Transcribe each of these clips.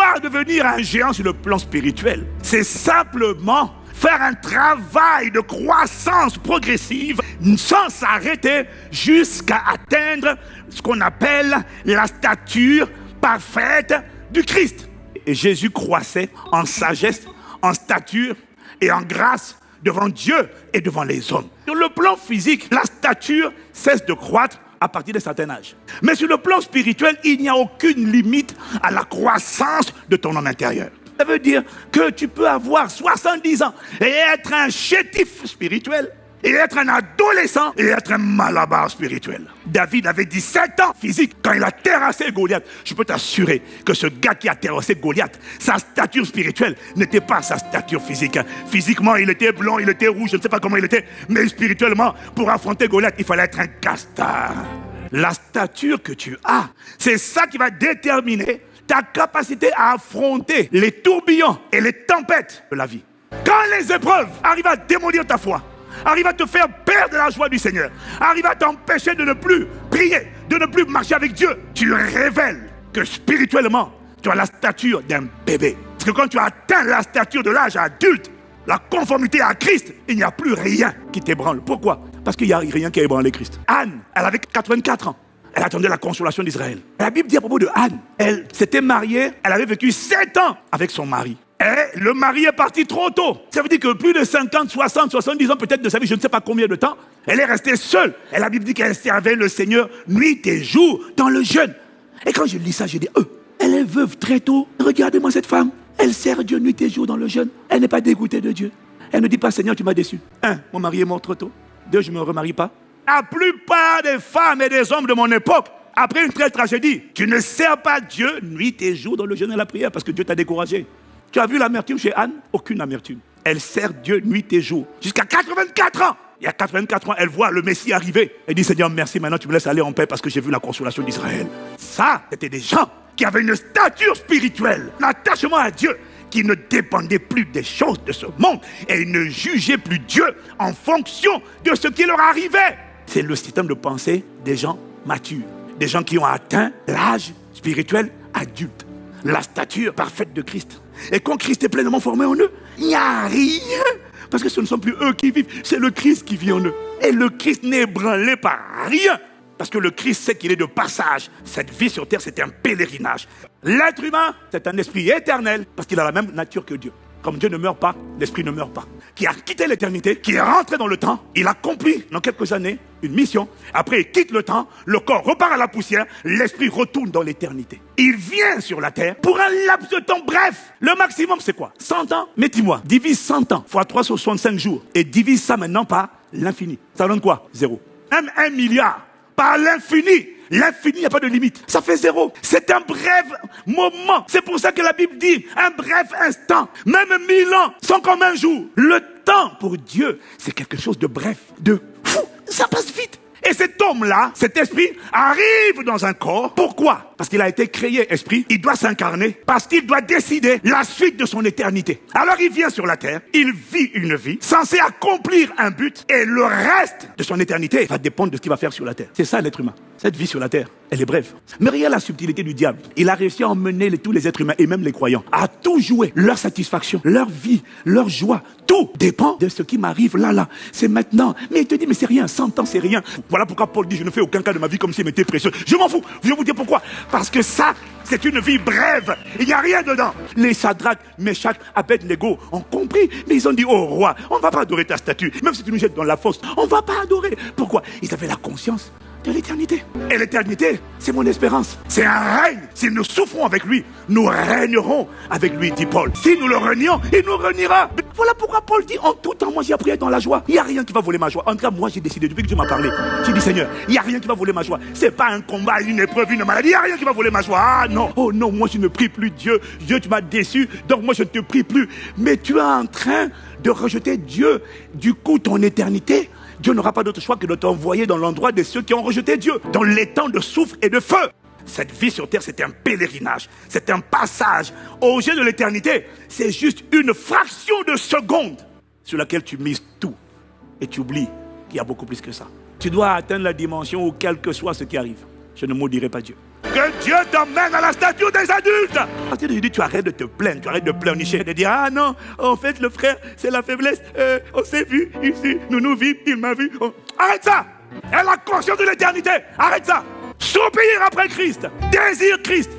vouloir devenir un géant sur le plan spirituel, c'est simplement faire un travail de croissance progressive sans s'arrêter jusqu'à atteindre ce qu'on appelle la stature parfaite du Christ. Et Jésus croissait en sagesse, en stature et en grâce devant Dieu et devant les hommes. Sur le plan physique, la stature cesse de croître à partir d'un certain âge. Mais sur le plan spirituel, il n'y a aucune limite à la croissance de ton homme intérieur. Ça veut dire que tu peux avoir 70 ans et être un chétif spirituel, et être un adolescent et être un malabar spirituel. David avait 17 ans physique quand il a terrassé Goliath. Je peux t'assurer que ce gars qui a terrassé Goliath, sa stature spirituelle n'était pas sa stature physique. Physiquement, il était blond, il était rouge, je ne sais pas comment il était, mais spirituellement, pour affronter Goliath, il fallait être un castard. La stature que tu as, c'est ça qui va déterminer ta capacité à affronter les tourbillons et les tempêtes de la vie. Quand les épreuves arrivent à démolir ta foi, arrivent à te faire perdre la joie du Seigneur, arrivent à t'empêcher de ne plus prier, de ne plus marcher avec Dieu, tu révèles que spirituellement, tu as la stature d'un bébé. Parce que quand tu as atteint la stature de l'âge adulte, la conformité à Christ, il n'y a plus rien qui t'ébranle. Pourquoi? Parce qu'il n'y a rien qui a ébranlé Christ. Anne, elle avait 84 ans. Elle attendait la consolation d'Israël. La Bible dit à propos de Anne, elle s'était mariée, elle avait vécu 7 ans avec son mari. Et le mari est parti trop tôt. Ça veut dire que plus de 50, 60, 70 ans peut-être de sa vie, je ne sais pas combien de temps, elle est restée seule. Et la Bible dit qu'elle servait le Seigneur nuit et jour dans le jeûne. Et quand je lis ça, je dis, elle est veuve très tôt. Regardez-moi cette femme. Elle sert Dieu nuit et jour dans le jeûne. Elle n'est pas dégoûtée de Dieu. Elle ne dit pas, Seigneur, tu m'as déçu. 1, mon mari est mort trop tôt. 2, je ne me remarie pas. La plupart des femmes et des hommes de mon époque, après une telle tragédie, tu ne sers pas Dieu nuit et jour dans le jeûne et la prière parce que Dieu t'a découragé. Tu as vu l'amertume chez Anne? Aucune amertume. Elle sert Dieu nuit et jour. Jusqu'à 84 ans. Il y a 84 ans, elle voit le Messie arriver. Elle dit, Seigneur, merci, maintenant tu me laisses aller en paix parce que j'ai vu la consolation d'Israël. Ça, c'était des gens qui avaient une stature spirituelle, un attachement à Dieu, qui ne dépendaient plus des choses de ce monde et ils ne jugeaient plus Dieu en fonction de ce qui leur arrivait. C'est le système de pensée des gens matures, des gens qui ont atteint l'âge spirituel adulte, la stature parfaite de Christ. Et quand Christ est pleinement formé en eux, il n'y a rien. Parce que ce ne sont plus eux qui vivent, c'est le Christ qui vit en eux. Et le Christ n'est ébranlé par rien. Parce que le Christ sait qu'il est de passage. Cette vie sur terre, c'est un pèlerinage. L'être humain, c'est un esprit éternel, parce qu'il a la même nature que Dieu. Comme Dieu ne meurt pas, l'esprit ne meurt pas. Qui a quitté l'éternité, qui est rentré dans le temps, il accomplit dans quelques années une mission. Après, il quitte le temps, le corps repart à la poussière, l'esprit retourne dans l'éternité. Il vient sur la terre pour un laps de temps bref. Le maximum, c'est quoi? 100 ans? Mais dis-moi, divise 100 ans fois 365 jours et divise ça maintenant par l'infini. Ça donne quoi? 0. Même 1 milliard par l'infini. L'infini, il n'y a pas de limite. Ça fait 0. C'est un bref moment. C'est pour ça que la Bible dit un bref instant. Même 1000 ans sont comme un jour. Le temps pour Dieu, c'est quelque chose de bref, de fou. Ça passe vite. Et cet homme-là, cet esprit, arrive dans un corps. Pourquoi? Parce qu'il a été créé esprit. Il doit s'incarner. Parce qu'il doit décider la suite de son éternité. Alors il vient sur la terre. Il vit une vie censée accomplir un but. Et le reste de son éternité va dépendre de ce qu'il va faire sur la terre. C'est ça l'être humain. Cette vie sur la terre, elle est brève. Mais regarde la subtilité du diable. Il a réussi à emmener tous les êtres humains et même les croyants à tout jouer. Leur satisfaction, leur vie, leur joie. Tout dépend de ce qui m'arrive là. C'est maintenant. Mais il te dit, mais c'est rien. 100 ans, c'est rien. Voilà pourquoi Paul dit, je ne fais aucun cas de ma vie comme si elle m'était précieuse. Je m'en fous. Je vais vous dire pourquoi. Parce que ça, c'est une vie brève. Il n'y a rien dedans. Les Shadrach, Meshach, Abednego ont compris. Mais ils ont dit, oh roi, on ne va pas adorer ta statue. Même si tu nous jettes dans la fosse, on ne va pas adorer. Pourquoi? Ils avaient la conscience de l'éternité. Et l'éternité, c'est mon espérance. C'est un règne. Si nous souffrons avec lui, nous régnerons avec lui, dit Paul. Si nous le renions, il nous reniera. Mais voilà pourquoi Paul dit, en tout temps, moi j'ai appris à être dans la joie. Il n'y a rien qui va voler ma joie. En tout cas, moi j'ai décidé, depuis que Dieu m'a parlé, j'ai dit, Seigneur, il n'y a rien qui va voler ma joie. C'est pas un combat, une épreuve, une maladie. Il n'y a rien qui va voler ma joie. Ah non. Oh non, moi je ne prie plus Dieu. Dieu, tu m'as déçu. Donc moi je ne te prie plus. Mais tu es en train de rejeter Dieu. Du coup, ton éternité, Dieu n'aura pas d'autre choix que de t'envoyer dans l'endroit de ceux qui ont rejeté Dieu, dans les temps de souffle et de feu. Cette vie sur terre, c'est un pèlerinage, c'est un passage. Au jeu de l'éternité, c'est juste une fraction de seconde sur laquelle tu mises tout. Et tu oublies qu'il y a beaucoup plus que ça. Tu dois atteindre la dimension où quel que soit ce qui arrive, je ne maudirai pas Dieu. Que Dieu t'emmène à la stature des adultes. Parce que je dis, tu arrêtes de te plaindre, tu arrêtes de pleurnicher, de dire, ah non, en fait, le frère, c'est la faiblesse. On s'est vu ici, nous vîmes, il m'a vu. Arrête ça. Elle a conscience de l'éternité. Arrête ça. Soupir après Christ. Désire Christ.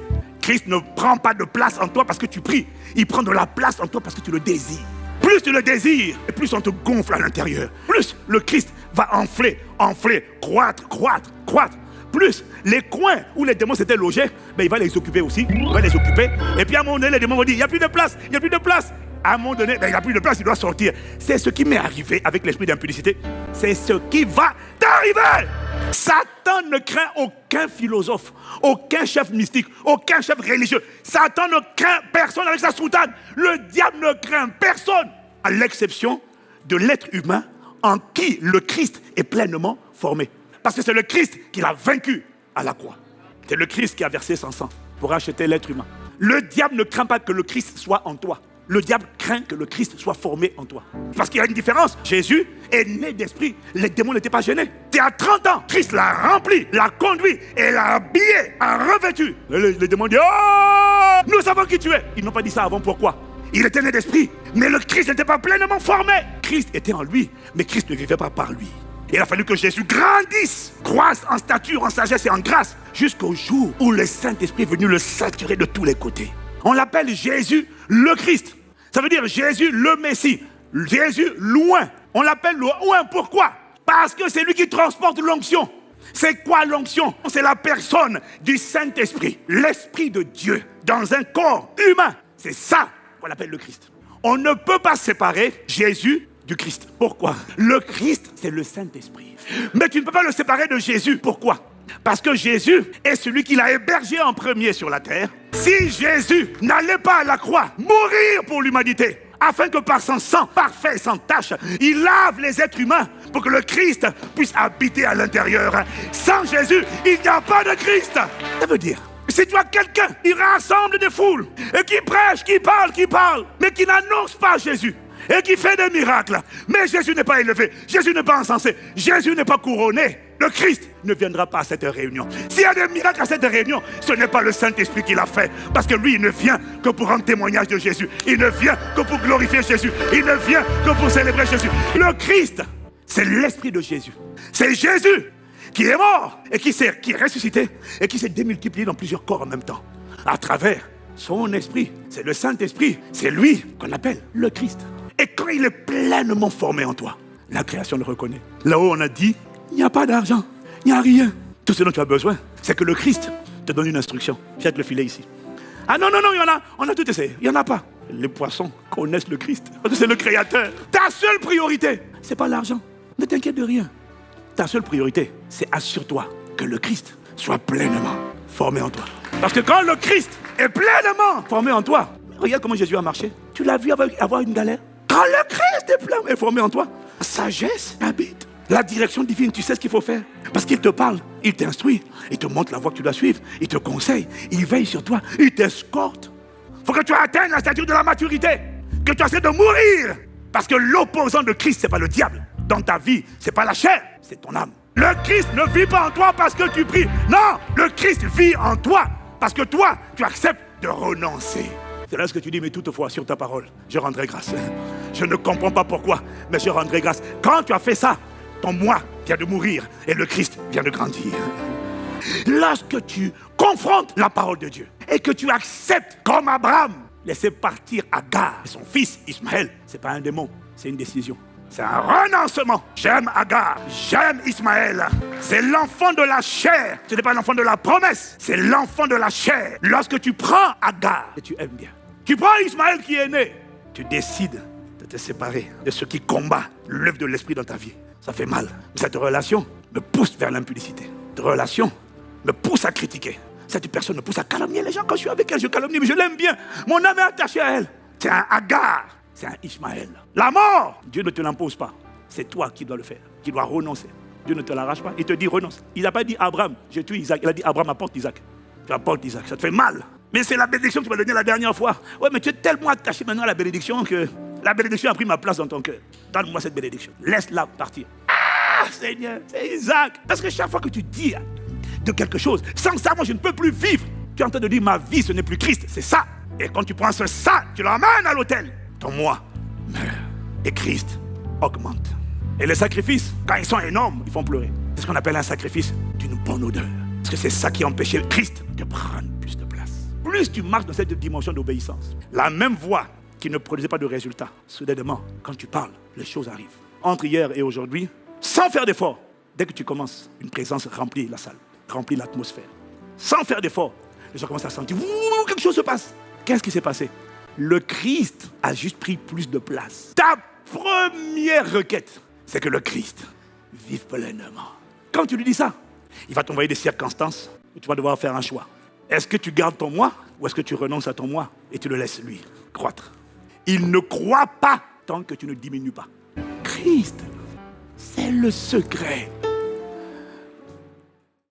Christ ne prend pas de place en toi parce que tu pries. Il prend de la place en toi parce que tu le désires. Plus tu le désires, et plus on te gonfle à l'intérieur. Plus le Christ va enfler, croître. Plus les coins où les démons s'étaient logés, il va les occuper aussi. Il va les occuper. Et puis à un moment donné, les démons vont dire, il n'y a plus de place, il n'y a plus de place. À un moment donné, il n'y a plus de place, il doit sortir. C'est ce qui m'est arrivé avec l'esprit d'impudicité. C'est ce qui va t'arriver. Satan ne craint aucun philosophe, aucun chef mystique, aucun chef religieux. Satan ne craint personne avec sa soutane. Le diable ne craint personne, à l'exception de l'être humain en qui le Christ est pleinement formé. Parce que c'est le Christ qui l'a vaincu à la croix. C'est le Christ qui a versé son sang pour acheter l'être humain. Le diable ne craint pas que le Christ soit en toi. Le diable craint que le Christ soit formé en toi. Parce qu'il y a une différence. Jésus est né d'esprit. Les démons n'étaient pas gênés. C'est à 30 ans. Christ l'a rempli, l'a conduit et l'a habillé, a revêtu. Les démons disent, oh, nous savons qui tu es. Ils n'ont pas dit ça avant. Pourquoi? Il était né d'esprit. Mais le Christ n'était pas pleinement formé. Christ était en lui. Mais Christ ne vivait pas par lui. Il a fallu que Jésus grandisse, croisse en stature, en sagesse et en grâce, jusqu'au jour où le Saint-Esprit est venu le saturer de tous les côtés. On l'appelle Jésus le Christ. Ça veut dire Jésus le Messie. Jésus loin. On l'appelle loin. Pourquoi? Parce que c'est lui qui transporte l'onction. C'est quoi l'onction? C'est la personne du Saint-Esprit. L'Esprit de Dieu dans un corps humain. C'est ça qu'on appelle le Christ. On ne peut pas séparer Jésus du Christ. Pourquoi? Le Christ, c'est le Saint-Esprit. Mais tu ne peux pas le séparer de Jésus. Pourquoi? Parce que Jésus est celui qui l'a hébergé en premier sur la terre. Si Jésus n'allait pas à la croix mourir pour l'humanité, afin que par son sang parfait, sans tache, il lave les êtres humains pour que le Christ puisse habiter à l'intérieur. Sans Jésus, il n'y a pas de Christ. Ça veut dire, si tu as quelqu'un qui rassemble des foules et qui prêche, qui parle, mais qui n'annonce pas Jésus, et qui fait des miracles, mais Jésus n'est pas élevé, Jésus n'est pas encensé, Jésus n'est pas couronné, le Christ ne viendra pas à cette réunion. S'il y a des miracles à cette réunion, ce n'est pas le Saint-Esprit qui l'a fait, parce que lui, il ne vient que pour rendre témoignage de Jésus, il ne vient que pour glorifier Jésus, il ne vient que pour célébrer Jésus. Le Christ, c'est l'Esprit de Jésus. C'est Jésus qui est mort et qui est ressuscité et qui s'est démultiplié dans plusieurs corps en même temps, à travers son esprit. C'est le Saint-Esprit, c'est lui qu'on appelle le Christ. Et quand il est pleinement formé en toi, la création le reconnaît. Là-haut, on a dit, il n'y a pas d'argent, il n'y a rien. Tout ce dont tu as besoin, c'est que le Christ te donne une instruction. Jette le filet ici. Ah non, il y en a, on a tout essayé. Il n'y en a pas. Les poissons connaissent le Christ, parce que c'est le Créateur. Ta seule priorité, c'est pas l'argent. Ne t'inquiète de rien. Ta seule priorité, c'est assure-toi que le Christ soit pleinement formé en toi. Parce que quand le Christ est pleinement formé en toi, regarde comment Jésus a marché. Tu l'as vu avoir une galère? Quand le Christ est pleinement formé en toi, la sagesse habite. La direction divine, tu sais ce qu'il faut faire. Parce qu'il te parle, il t'instruit, il te montre la voie que tu dois suivre, il te conseille, il veille sur toi, il t'escorte. Il faut que tu atteignes la stature de la maturité, que tu essaies de mourir. Parce que l'opposant de Christ, ce n'est pas le diable. Dans ta vie, ce n'est pas la chair, c'est ton âme. Le Christ ne vit pas en toi parce que tu pries. Non, le Christ vit en toi parce que toi, tu acceptes de renoncer. C'est là ce que tu dis, mais toutefois, sur ta parole, je rendrai grâce. Je ne comprends pas pourquoi, mais je rendrai grâce. Quand tu as fait ça, ton moi vient de mourir et le Christ vient de grandir. Lorsque tu confrontes la parole de Dieu et que tu acceptes, comme Abraham, laisser partir Agar et son fils Ismaël, ce n'est pas un démon, c'est une décision. C'est un renoncement. J'aime Agar, j'aime Ismaël. C'est l'enfant de la chair. Ce n'est pas l'enfant de la promesse, c'est l'enfant de la chair. Lorsque tu prends Agar et tu aimes bien, tu prends Ismaël qui est né, tu décides de te séparer de ce qui combat l'œuvre de l'esprit dans ta vie. Ça fait mal. Cette relation me pousse vers l'impudicité. Cette relation me pousse à critiquer. Cette personne me pousse à calomnier les gens. Quand je suis avec elle, je calomnie, mais je l'aime bien. Mon âme est attachée à elle. C'est un Agar. C'est un Ismaël. La mort, Dieu ne te l'impose pas. C'est toi qui dois le faire, qui dois renoncer. Dieu ne te l'arrache pas. Il te dit renonce. Il n'a pas dit Abraham, je tue Isaac. Il a dit Abraham, apporte Isaac. Tu apportes Isaac. Ça te fait mal. Mais c'est la bénédiction que tu m'as donnée la dernière fois. Ouais, mais tu es tellement attaché maintenant à la bénédiction que la bénédiction a pris ma place dans ton cœur. Donne-moi cette bénédiction. Laisse-la partir. Ah, Seigneur, c'est Isaac. Parce que chaque fois que tu dis de quelque chose. Sans ça, moi, je ne peux plus vivre. Tu es en train de dire, ma vie, ce n'est plus Christ, c'est ça. Et quand tu prends ce ça, tu l'emmènes à l'autel. Ton moi meurt. Et Christ augmente. Et les sacrifices, quand ils sont énormes, ils font pleurer. C'est ce qu'on appelle un sacrifice d'une bonne odeur. Parce que c'est ça qui empêchait le Christ de prendre plus de place. Plus tu marches dans cette dimension d'obéissance, la même voix qui ne produisait pas de résultats, soudainement, quand tu parles, les choses arrivent. Entre hier et aujourd'hui, sans faire d'effort, dès que tu commences, une présence remplit la salle, remplit l'atmosphère. Sans faire d'effort, les gens commencent à sentir, quelque chose se passe. Qu'est-ce qui s'est passé? Le Christ a juste pris plus de place. Ta première requête, c'est que le Christ vive pleinement. Quand tu lui dis ça, il va t'envoyer des circonstances où tu vas devoir faire un choix. Est-ce que tu gardes ton moi ou est-ce que tu renonces à ton moi et tu le laisses lui croître? Il ne croit pas tant que tu ne diminues pas. Christ, c'est le secret